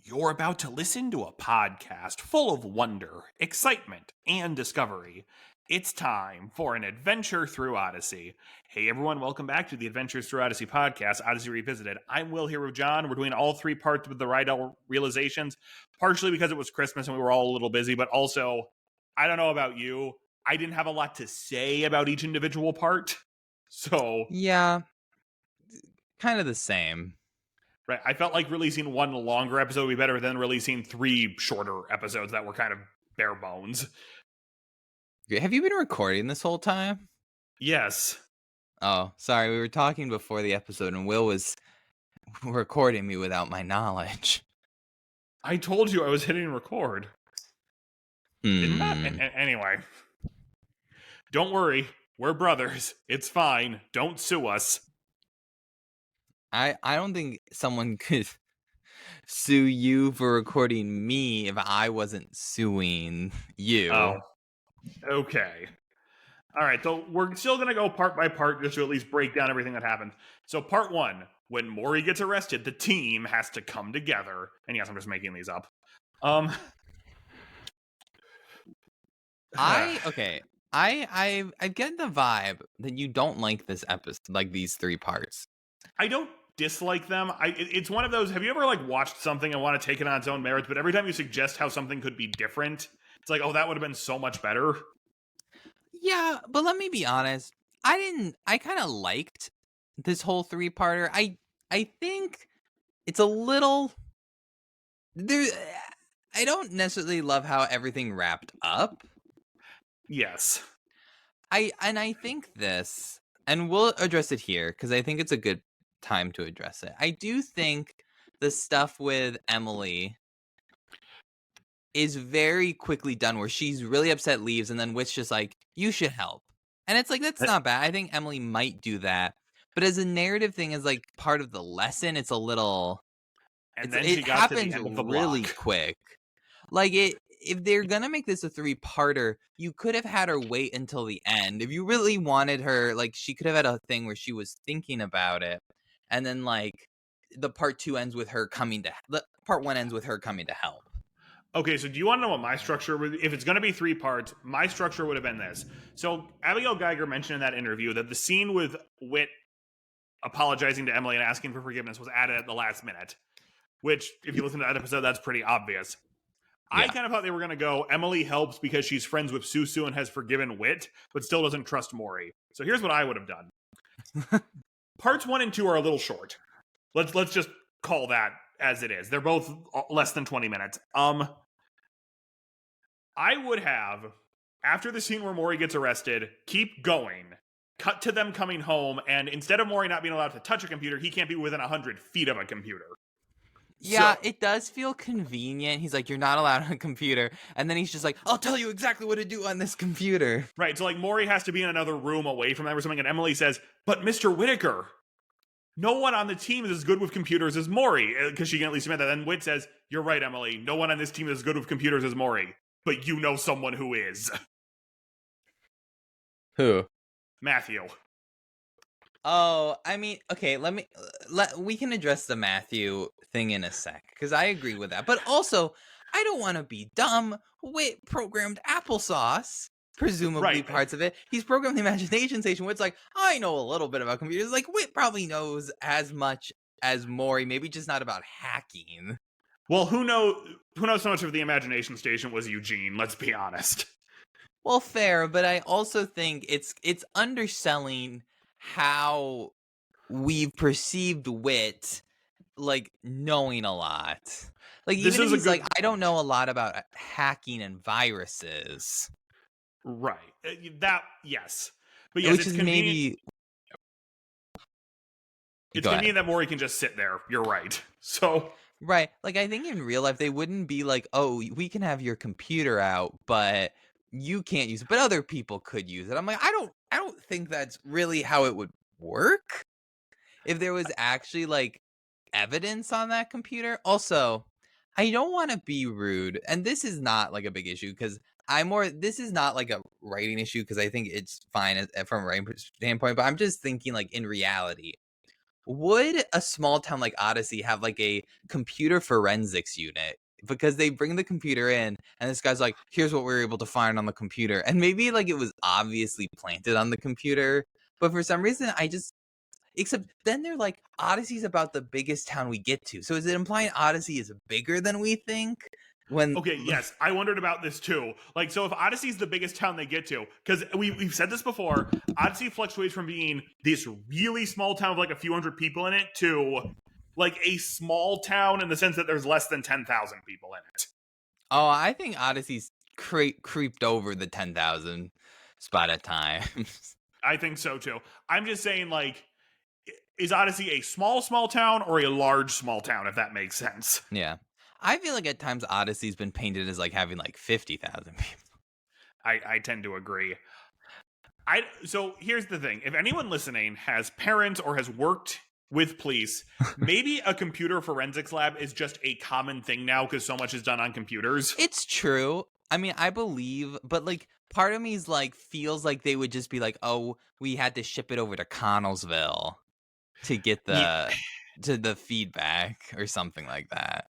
You're about to listen to a podcast full of wonder, excitement, and discovery. It's time for an adventure through Odyssey. Hey everyone, welcome back to the Adventures Through Odyssey podcast, Odyssey Revisited. I'm Will here with John. We're doing all three parts with the Rydell realizations, partially because it was Christmas and we were all a little busy, but also, I don't know about you, I didn't have a lot to say about each individual part. So, Yeah, kind of the same. right, I felt like releasing one longer episode would be better than releasing three shorter episodes that were kind of bare bones. Have you been recording this whole time? Yes. Oh, sorry. We were talking before the episode, and Will was recording me without my knowledge. I told you I was hitting record. Didn't I? Hmm. Anyway. Don't worry. We're brothers. It's fine. Don't sue us. I don't think someone could sue you for recording me if I wasn't suing you. Oh. Okay. All right, so we're still going to go part by part just to at least break down everything that happened. So part one, when Maury gets arrested, the team has to come together. And yes, I'm just making these up. I get the vibe that you don't like this episode, like these three parts. I don't dislike them. It's one of those, have you ever like watched something and want to take it on its own merits, but every time you suggest how something could be different, it's like, oh, that would have been so much better. Yeah, but let me be honest. I kind of liked this whole three-parter. I think it's a little there I don't necessarily love how everything wrapped up. Yes. I think this, and we'll address it here because I think it's a good time to address it. I do think the stuff with Emily is very quickly done where she's really upset, leaves, and then Wit's just like, you should help. And it's like, that's not bad. I think Emily might do that. But as a narrative thing, as like part of the lesson, it's a little... And then she got to the end of the really block. quick. Like, if they're going to make this a three-parter, you could have had her wait until the end. If you really wanted her, like, she could have had a thing where she was thinking about it. And then, like, the part two ends with her coming to... Part one ends with her coming to help. Okay, so do you want to know what my structure would be? If it's going to be three parts, my structure would have been this. So Abigail Geiger mentioned in that interview that the scene with Whit apologizing to Emily and asking for forgiveness was added at the last minute, which, if you listen to that episode, that's pretty obvious. Yeah. I kind of thought they were going to go, Emily helps because she's friends with Susu and has forgiven Whit, but still doesn't trust Maury. So here's what I would have done. Parts 1 and 2 are a little short. Let's just call that as it is. They're both less than 20 minutes. I would have, after the scene where Maury gets arrested, keep going, cut to them coming home, and instead of Maury not being allowed to touch a computer, he can't be within 100 feet of a computer. Yeah, so, it does feel convenient. He's like, you're not allowed on a computer. And then he's just like, I'll tell you exactly what to do on this computer. Right, so like Maury has to be in another room away from them or something, and Emily says, but Mr. Whittaker, no one on the team is as good with computers as Maury, because she can at least admit that. And Whit says, you're right, Emily, no one on this team is as good with computers as Maury, but you know someone who is. Who? Matthew. Oh, I mean, okay, we can address the Matthew thing in a sec, because I agree with that. But also, I don't want to be dumb. Whit programmed applesauce, presumably parts of it. He's programmed the imagination station, where it's like, I know a little bit about computers. Like, Whit probably knows as much as Maury, maybe just not about hacking. Well, who knows so much of the imagination station was Eugene, let's be honest. Well, fair, but I also think it's underselling how we've perceived Whit, like, knowing a lot. Like, even if he's like, I don't know a lot about hacking and viruses. Right. That, yes. But yes, it's convenient. Maybe... It's convenient that Maury can just sit there. You're right. So... Right. Like, I think in real life, they wouldn't be like, oh, we can have your computer out, but you can't use it, but other people could use it. I'm like, I don't think that's really how it would work. If there was actually like evidence on that computer. Also, I don't want to be rude, and this is not like a big issue because this is not like a writing issue because I think it's fine from a writing standpoint, but I'm just thinking like in reality, would a small town like Odyssey have like a computer forensics unit? Because they bring the computer in and this guy's like, here's what we were able to find on the computer. And maybe like it was obviously planted on the computer. But for some reason, except then they're like, Odyssey's about the biggest town we get to. So is it implying Odyssey is bigger than we think? When Okay, yes, I wondered about this too. Like, so if Odyssey's the biggest town they get to, because we've said this before, Odyssey fluctuates from being this really small town with like a few hundred people in it to like a small town in the sense that there's less than 10,000 people in it. Oh, I think Odyssey's creeped over the 10,000 spot at times. I think so too. I'm just saying, like, is Odyssey a small town or a large small town, if that makes sense? Yeah. I feel like at times Odyssey's been painted as like having like 50,000 people. I tend to agree. So here's the thing. If anyone listening has parents or has worked with police, maybe a computer forensics lab is just a common thing now because so much is done on computers. It's true. I mean, I believe, but like part of me's like feels like they would just be like, "Oh, we had to ship it over to Connellsville to get Yeah, the feedback or something like that."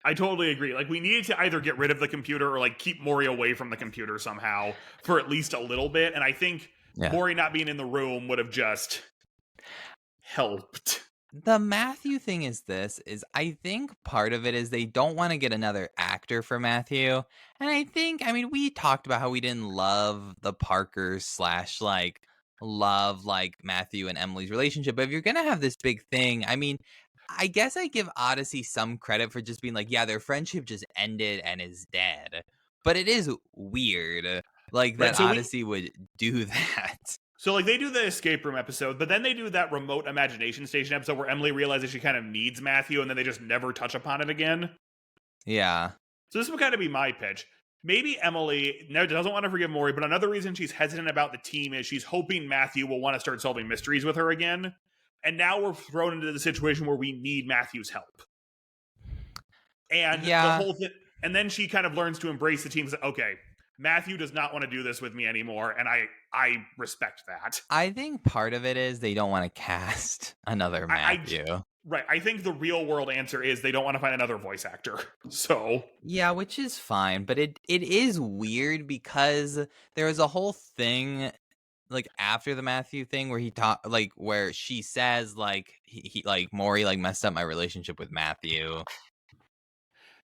I totally agree. Like, we needed to either get rid of the computer or like keep Maury away from the computer somehow for at least a little bit. And I think Yeah. Maury not being in the room would have just helped. The Matthew thing is I think part of it is they don't want to get another actor for Matthew. And I mean, we talked about how we didn't love the Parkers slash like love like Matthew and Emily's relationship. But if you're going to have this big thing, I mean, I guess I give Odyssey some credit for just being like, yeah, their friendship just ended and is dead. But it is weird like Right. that Odyssey would do that. So, like, they do the escape room episode, but then they do that remote imagination station episode where Emily realizes she kind of needs Matthew, and then they just never touch upon it again. Yeah. So this would kind of be my pitch. Maybe Emily doesn't want to forgive Maury, but another reason she's hesitant about the team is she's hoping Matthew will want to start solving mysteries with her again. And now we're thrown into the situation where we need Matthew's help. And the whole thing, and then she kind of learns to embrace the team. Okay, Matthew does not want to do this with me anymore, and I respect that. I think part of it is they don't want to cast another Matthew. Right. I think the real world answer is they don't want to find another voice actor. So yeah, which is fine, but it is weird because there was a whole thing like after the Matthew thing where he taught like where she says like he like Maury like messed up my relationship with Matthew.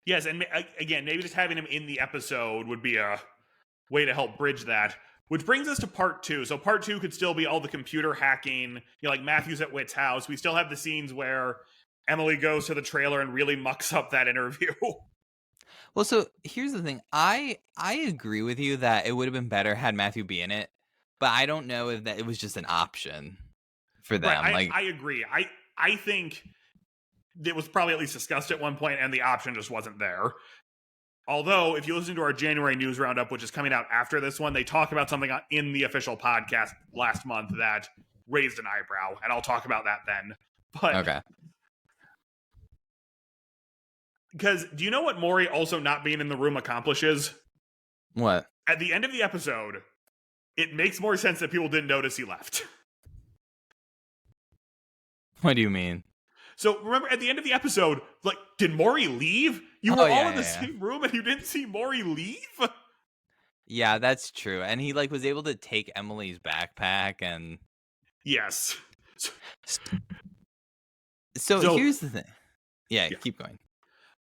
Yes, and again, maybe just having him in the episode would be a way to help bridge that. Which brings us to part 2. So part 2 could still be all the computer hacking, like Matthew's at Whit's house. We still have the scenes where Emily goes to the trailer and really mucks up that interview. Well, so here's the thing. I agree with you that it would have been better had Matthew be in it, but I don't know if that it was just an option for them. Right, I agree. I think it was probably at least discussed at one point and the option just wasn't there. Although, if you listen to our January news roundup, which is coming out after this one, they talk about something in the official podcast last month that raised an eyebrow, and I'll talk about that then. But okay. Because do you know what Maury also not being in the room accomplishes? What? At the end of the episode, it makes more sense that people didn't notice he left. What do you mean? So remember, at the end of the episode, like, did Maury leave? You were all in the same room and you didn't see Maury leave? Yeah, that's true. And he like was able to take Emily's backpack and yes. So here's the thing. Yeah, keep going.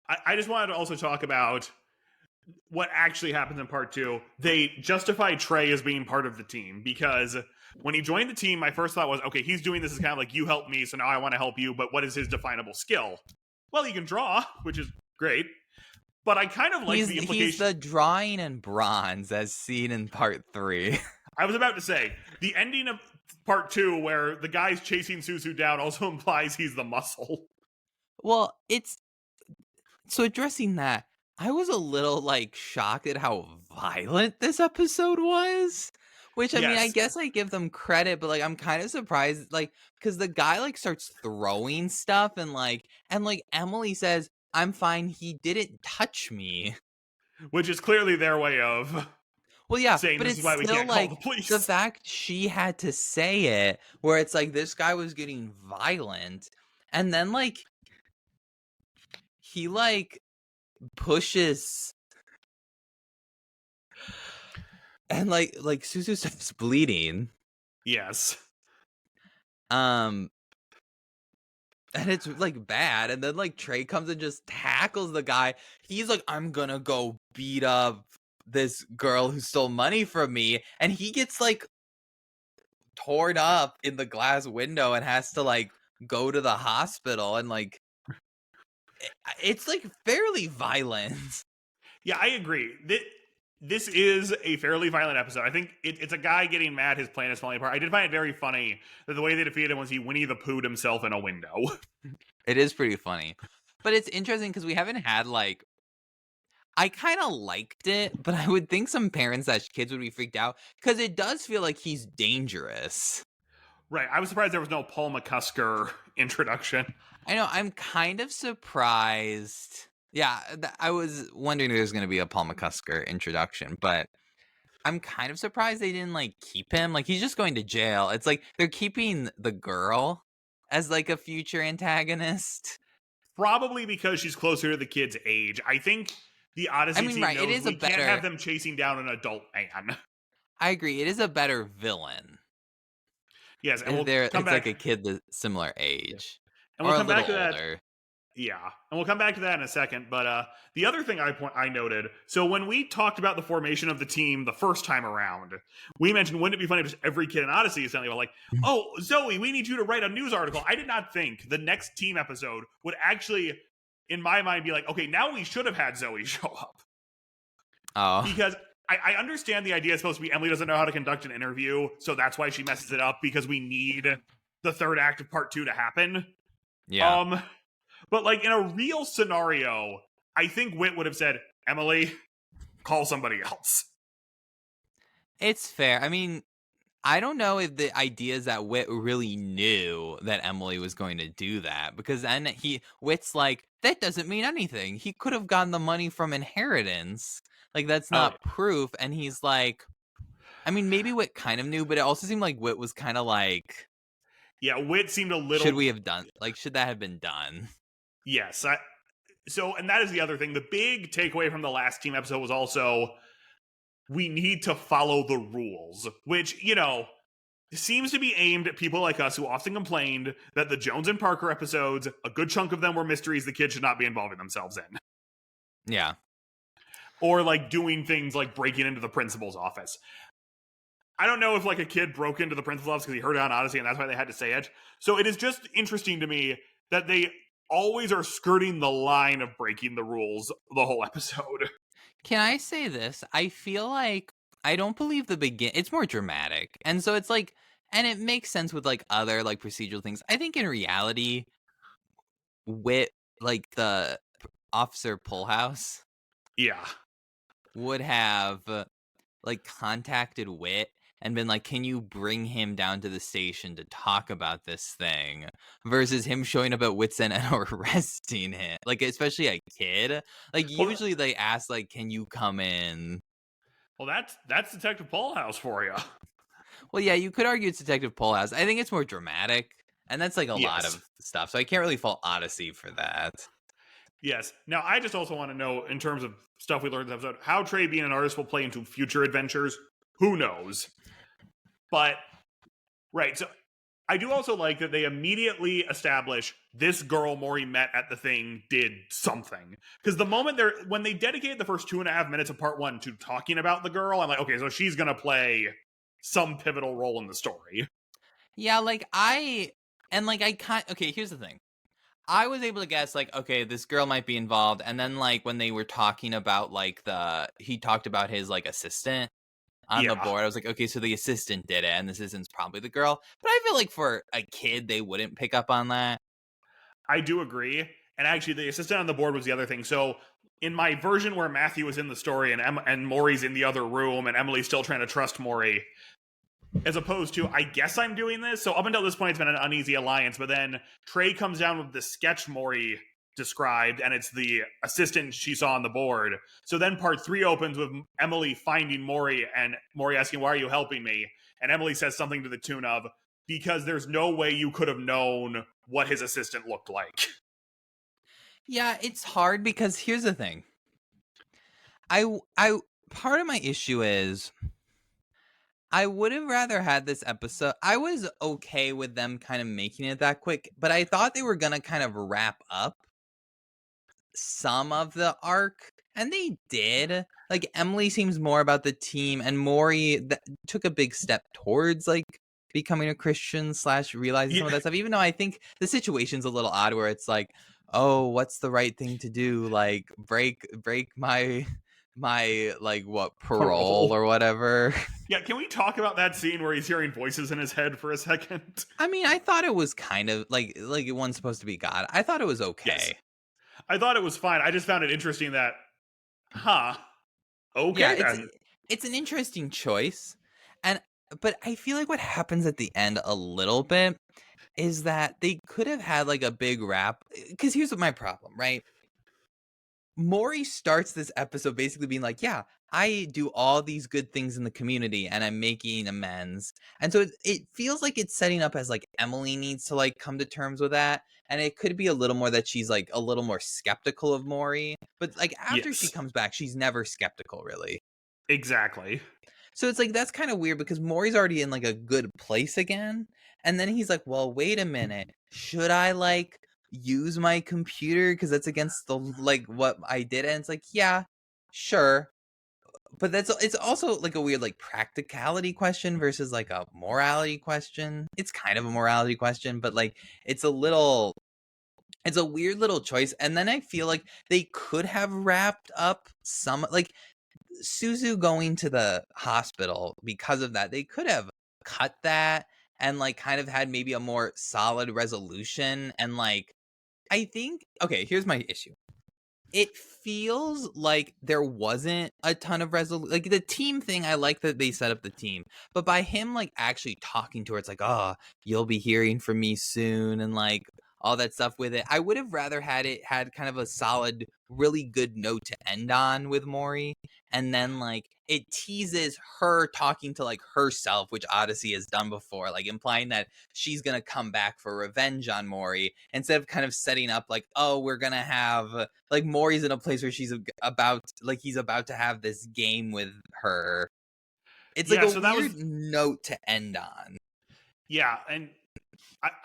I just wanted to also talk about what actually happens in part 2. They justify Trey as being part of the team because when he joined the team, my first thought was, okay, he's doing this as kind of like, you help me, so now I want to help you, but what is his definable skill? Well, he can draw, which is great, but I kind of like the implication. He's the drawing in bronze as seen in part 3. I was about to say, the ending of part 2 where the guy's chasing Suzu down also implies he's the muscle. Well, so addressing that, I was a little like shocked at how violent this episode was. Which I mean, I guess I give them credit, but like I'm kind of surprised, like, because the guy like starts throwing stuff and like Emily says, "I'm fine. He didn't touch me," which is clearly their way of. Well, yeah, saying but this it's is why we still can't like call the police. the fact she had to say it, where it's like this guy was getting violent. And then like he like pushes and like Suzu starts bleeding. Yes. And it's like bad, and then like Trey comes and just tackles the guy. He's like, I'm gonna go beat up this girl who stole money from me, and he gets like torn up in the glass window and has to like go to the hospital, and like it's like fairly violent. Yeah, I agree. This is a fairly violent episode. I think it's a guy getting mad his plan is falling apart. I did find it very funny that the way they defeated him was he Winnie the Pooh'd himself in a window. It is pretty funny. But it's interesting because we haven't had like I kind of liked it, but I would think some parents / kids would be freaked out because it does feel like he's dangerous. Right. I was surprised there was no Paul McCusker introduction. I know. I'm kind of surprised. Yeah, I was wondering if there's going to be a Paul McCusker introduction, but I'm kind of surprised they didn't like keep him. Like he's just going to jail. It's like they're keeping the girl as like a future antagonist. Probably because she's closer to the kid's age. I think the Odyssey team right, knows it is we can't have them chasing down an adult man. I agree. It is a better villain. Yes, and If we'll come it's back. like a kid the similar age. And we'll or come a back to little that. older. Yeah, and we'll come back to that in a second. But the other thing I noted, so when we talked about the formation of the team the first time around, we mentioned, wouldn't it be funny if just every kid in Odyssey is suddenly like, oh, Zoe, we need you to write a news article. I did not think the next team episode would actually, in my mind, be like, okay, now we should have had Zoe show up. Oh. Because I understand the idea is supposed to be Emily doesn't know how to conduct an interview, so that's why she messes it up, because we need the third act of part 2 to happen. Yeah. But like in a real scenario, I think Whit would have said, Emily, call somebody else. It's fair. I mean, I don't know if the idea is that Whit really knew that Emily was going to do that, because then Whit's like, that doesn't mean anything. He could have gotten the money from inheritance. Like, that's not proof. And he's like, I mean, maybe Whit kind of knew, but it also seemed like Whit was kind of like, yeah, Whit seemed a little. Should we have done? Like, should that have been done? Yes. So, and that is the other thing. The big takeaway from the last team episode was also, we need to follow the rules, which, you know, seems to be aimed at people like us who often complained that the Jones and Parker episodes, a good chunk of them were mysteries the kids should not be involving themselves in. Yeah. Or like doing things like breaking into the principal's office. I don't know if like a kid broke into the principal's office because he heard it on Odyssey and that's why they had to say it. So it is just interesting to me that they always are skirting the line of breaking the rules the whole episode. Can I say this? I feel like I don't believe it's more dramatic. And so it's like, and it makes sense with like other like procedural things. I think in reality, Whit, like the Officer Pullhouse, Yeah, would have like contacted Whit and been like, can you bring him down to the station to talk about this thing, versus him showing up at Whit's End and arresting him, like especially a kid. Like usually they ask like, can you come in? Well, that's Detective Pullhouse for you. Well, yeah, you could argue it's Detective Pullhouse. I think it's more dramatic, and that's like a lot of stuff, so I can't really fault Odyssey for that. Yes. Now, I just also want to know, in terms of stuff we learned in this episode, how Trey being an artist will play into future adventures. Who knows? But, right, so I do also like that they immediately establish this girl Maury met at the thing did something. Because the moment when they dedicated the first 2.5 minutes of part 1 to talking about the girl, I'm like, okay, so she's going to play some pivotal role in the story. Yeah, okay, here's the thing. I was able to guess, like, okay, this girl might be involved, and then, like, when they were talking about, like, he talked about his, like, assistant on the board, I was like, okay, so the assistant did it, and the assistant's probably the girl, but I feel like for a kid, they wouldn't pick up on that. I do agree, and actually, the assistant on the board was the other thing, so in my version where Matthew was in the story, and Maury's in the other room, and Emily's still trying to trust Maury, as opposed to, I guess I'm doing this. So up until this point, it's been an uneasy alliance. But then Trey comes down with the sketch Maury described, and it's the assistant she saw on the board. So then part 3 opens with Emily finding Maury, and Maury asking, why are you helping me? And Emily says something to the tune of, because there's no way you could have known what his assistant looked like. Yeah, it's hard because here's the thing. I part of my issue is I would have rather had this episode. I was okay with them kind of making it that quick, but I thought they were going to kind of wrap up some of the arc, and they did. Like, Emily seems more about the team, and Maury took a big step towards like becoming a Christian / realizing some of that stuff, even though I think the situation's a little odd where it's like, oh, what's the right thing to do, like break my like what parole or whatever. Yeah, can we talk about that scene where he's hearing voices in his head for a second? I mean, I thought it was kind of like it wasn't supposed to be God. I thought it was okay. Yes. I thought it was fine. I just found it interesting that, okay, yeah, then. It's an interesting choice, but I feel like what happens at the end a little bit is that they could have had like a big rap. Because here's what my problem, right? Maury starts this episode basically being like, yeah, I do all these good things in the community and I'm making amends. And so it feels like it's setting up as like Emily needs to like come to terms with that. And it could be a little more that she's like a little more skeptical of Maury. But like after she comes back, she's never skeptical, really. Exactly. So it's like that's kind of weird because Maury's already in like a good place again. And then he's like, well, wait a minute. Should I like use my computer because that's against the like what I did? And it's like, yeah, sure. But it's also like a weird like practicality question versus like a morality question. It's kind of a morality question, but like it's a weird little choice. And then I feel like they could have wrapped up some like Suzu going to the hospital because of that. They could have cut that and like kind of had maybe a more solid resolution. And like I think, okay, here's my issue. It feels like there wasn't a ton of resolution. Like the team thing, I like that they set up the team. But by him like actually talking to her, it's like, oh, you'll be hearing from me soon and like all that stuff with it. I would have rather had it had kind of a solid, really good note to end on with Maury. And then like it teases her talking to like herself, which Odyssey has done before, like implying that she's gonna come back for revenge on Maury instead of kind of setting up like, oh, we're gonna have like Maury's in a place where he's about to have this game with her. It's like a weird note to end on. Yeah, and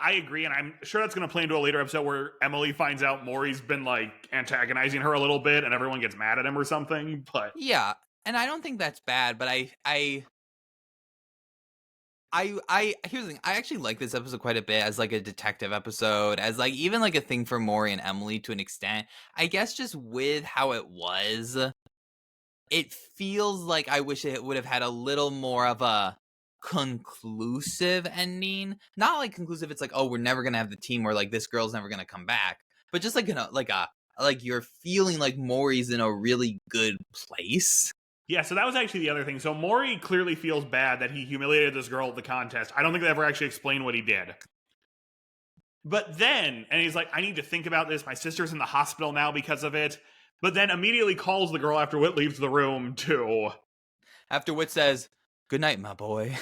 I agree, and I'm sure that's going to play into a later episode where Emily finds out Maury's been like antagonizing her a little bit, and everyone gets mad at him or something. But yeah, and I don't think that's bad. But I here's the thing. I actually like this episode quite a bit as like a detective episode, as like even like a thing for Maury and Emily to an extent. I guess just with how it was, it feels like I wish it would have had a little more of a conclusive ending. Not like conclusive, it's like, oh, we're never gonna have the team, or like this girl's never gonna come back. But just like like you're feeling like Maury's in a really good place. Yeah, so that was actually the other thing. So Maury clearly feels bad that he humiliated this girl at the contest. I don't think they ever actually explained what he did. But then, and he's like, I need to think about this. My sister's in the hospital now because of it. But then immediately calls the girl after Whit leaves the room to... After Whit says, good night, my boy.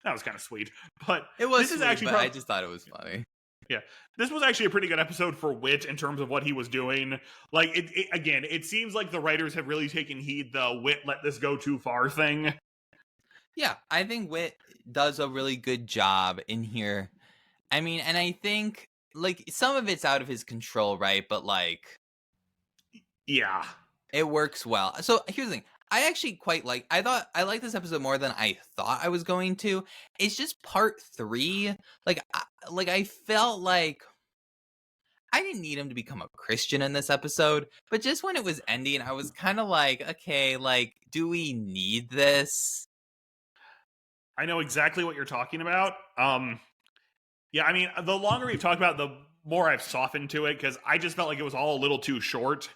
That was kind of sweet. But it was this sweet, is actually but I just thought it was funny. Yeah, this was actually a pretty good episode for Whit in terms of what he was doing. Like, it seems like the writers have really taken heed the Whit let this go too far thing. Yeah, I think Whit does a really good job in here. I mean, and I think, like, some of it's out of his control, right? But, like... Yeah. It works well. So, here's the thing. I actually quite I like this episode more than I thought I was going to. It's just part 3. I felt like I didn't need him to become a Christian in this episode, but just when it was ending, I was kind of like, okay, like, do we need this? I know exactly what you're talking about. Yeah, I mean, the longer we've talked about it, the more I've softened to it, because I just felt like it was all a little too short.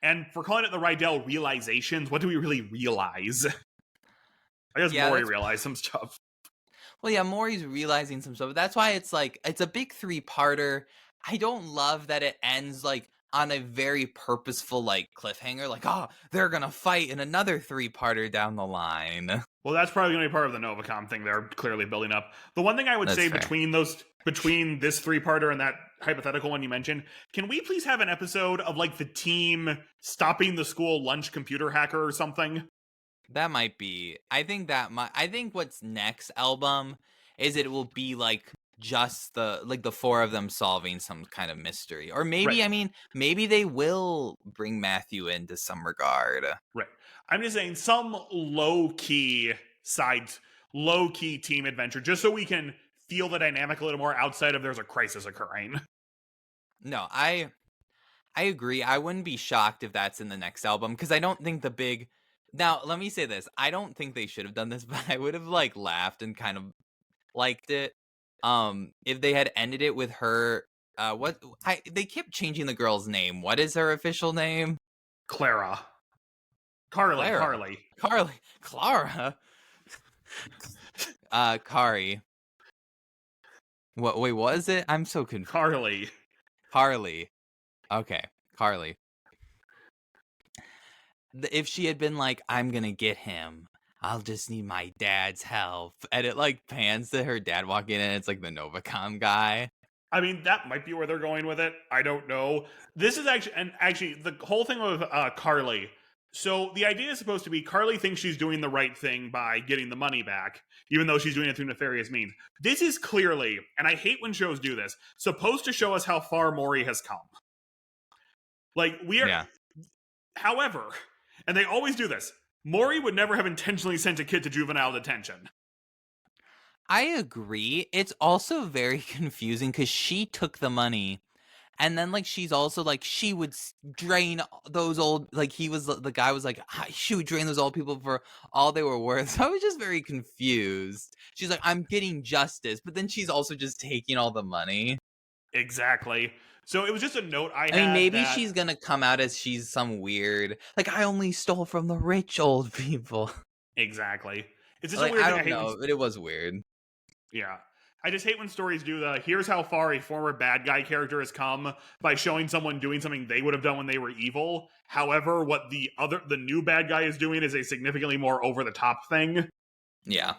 And for calling it the Rydell realizations, what do we really realize? I guess Maury realized some stuff. Well, yeah, Maury's realizing some stuff. That's why it's like, it's a big 3-parter. I don't love that it ends like on a very purposeful like cliffhanger, like, oh, they're gonna fight in another 3-parter down the line. Well, that's probably going to be part of the Novacom thing they're clearly building up. The one thing I would That's say fair. between this 3-parter and that hypothetical one you mentioned, can we please have an episode of like the team stopping the school lunch computer hacker or something? That might be. I think what's next album is it will be like just the 4 of them solving some kind of mystery. Or maybe, Right. I mean, maybe they will bring Matthew into some regard. Right. I'm just saying some low key team adventure, just so we can feel the dynamic a little more outside of there's a crisis occurring. No, I agree. I wouldn't be shocked if that's in the next album because I don't think the big. Now, let me say this. I don't think they should have done this, but I would have like laughed and kind of liked it. If they had ended it with her. They kept changing the girl's name. What is her official name? Carly. Clara. Kari. What? Wait, what is it? I'm so confused. Carly. Okay, Carly. If she had been like, I'm gonna get him, I'll just need my dad's help, and it like pans to her dad walking in, and it's like the Novacom guy. I mean, that might be where they're going with it. I don't know. This is actually the whole thing with Carly. So the idea is supposed to be Carly thinks she's doing the right thing by getting the money back, even though she's doing it through nefarious means. This is clearly, and I hate when shows do this, supposed to show us how far Maury has come. Like, we are. Yeah. However, and they always do this, Maury would never have intentionally sent a kid to juvenile detention. I agree. It's also very confusing because she took the money. And then, like, she's also, like, she would drain those old, like, the guy was like, she would drain those old people for all they were worth. So I was just very confused. She's like, I'm getting justice. But then she's also just taking all the money. Exactly. So it was just a note I had. I mean, maybe she's going to come out as she's some weird, like, I only stole from the rich old people. Exactly. It's just like, a weird I thing. don't know, but it was weird. Yeah. I just hate when stories do the here's how far a former bad guy character has come by showing someone doing something they would have done when they were evil. However, what the new bad guy is doing is a significantly more over the top thing. Yeah.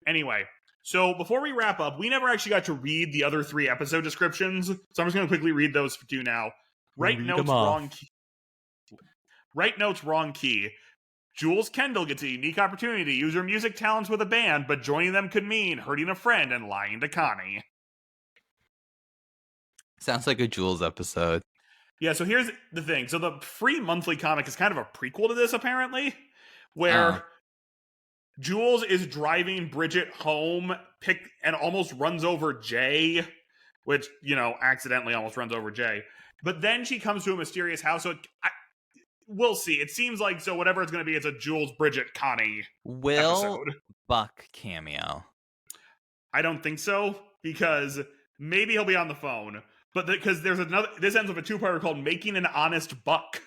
Anyway, so before we wrap up, we never actually got to read the other 3 episode descriptions, so I'm just going to quickly read those to you now. Right notes, wrong key. Jules Kendall gets a unique opportunity to use her music talents with a band, but joining them could mean hurting a friend and lying to Connie. Sounds like a Jules episode. Yeah, so here's the thing. So the free monthly comic is kind of a prequel to this, apparently, where Jules is driving Bridget home, and almost runs over Jay, which, accidentally almost runs over Jay. But then she comes to a mysterious house, so we'll see. It seems like, so whatever it's going to be, it's a Jules, Bridget, Connie episode. Buck cameo? I don't think so, because maybe he'll be on the phone. But because there's another, this ends with a 2-parter called Making an Honest Buck.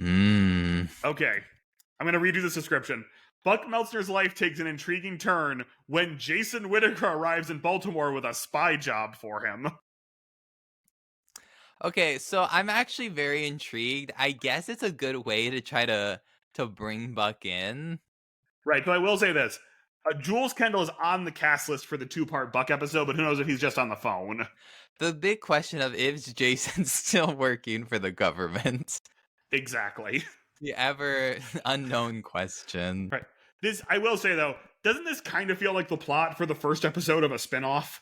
Okay, I'm going to read you this description. Buck Meltzner's life takes an intriguing turn when Jason Whittaker arrives in Baltimore with a spy job for him. Okay, so I'm actually very intrigued. I guess it's a good way to try to bring Buck in. Right, but I will say this. Jules Kendall is on the cast list for the 2-part Buck episode, but who knows if he's just on the phone. The big question of is Jason still working for the government? Exactly. The ever unknown question. Right. This, I will say though, doesn't this kind of feel like the plot for the first episode of a spinoff?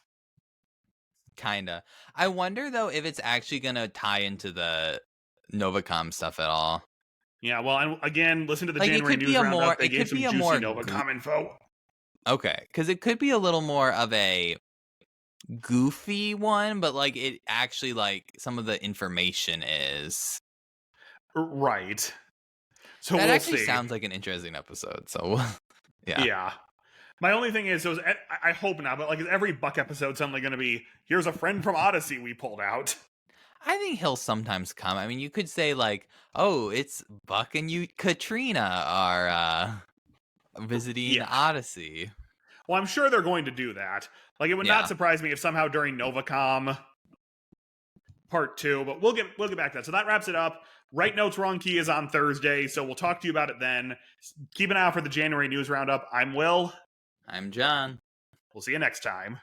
Kinda. I wonder though if it's actually gonna tie into the Novacom stuff at all. Yeah, well, and again, listen to the Like, January news roundup. They gave some juicy Novacom info. Okay, because it could be a little more of a goofy one, but like it actually like some of the information is right. So that we'll actually see. Sounds like an interesting episode. So yeah. My only thing is, so I hope not, but like, is every Buck episode suddenly going to be, here's a friend from Odyssey we pulled out? I think he'll sometimes come. I mean, you could say like, oh, it's Buck and Katrina are visiting Odyssey. Well, I'm sure they're going to do that. Like, it would not surprise me if somehow during Novacom, part 2, but we'll get back to that. So that wraps it up. Right Notes Wrong Key is on Thursday, so we'll talk to you about it then. Keep an eye out for the January news roundup. I'm Will. I'm John. We'll see you next time.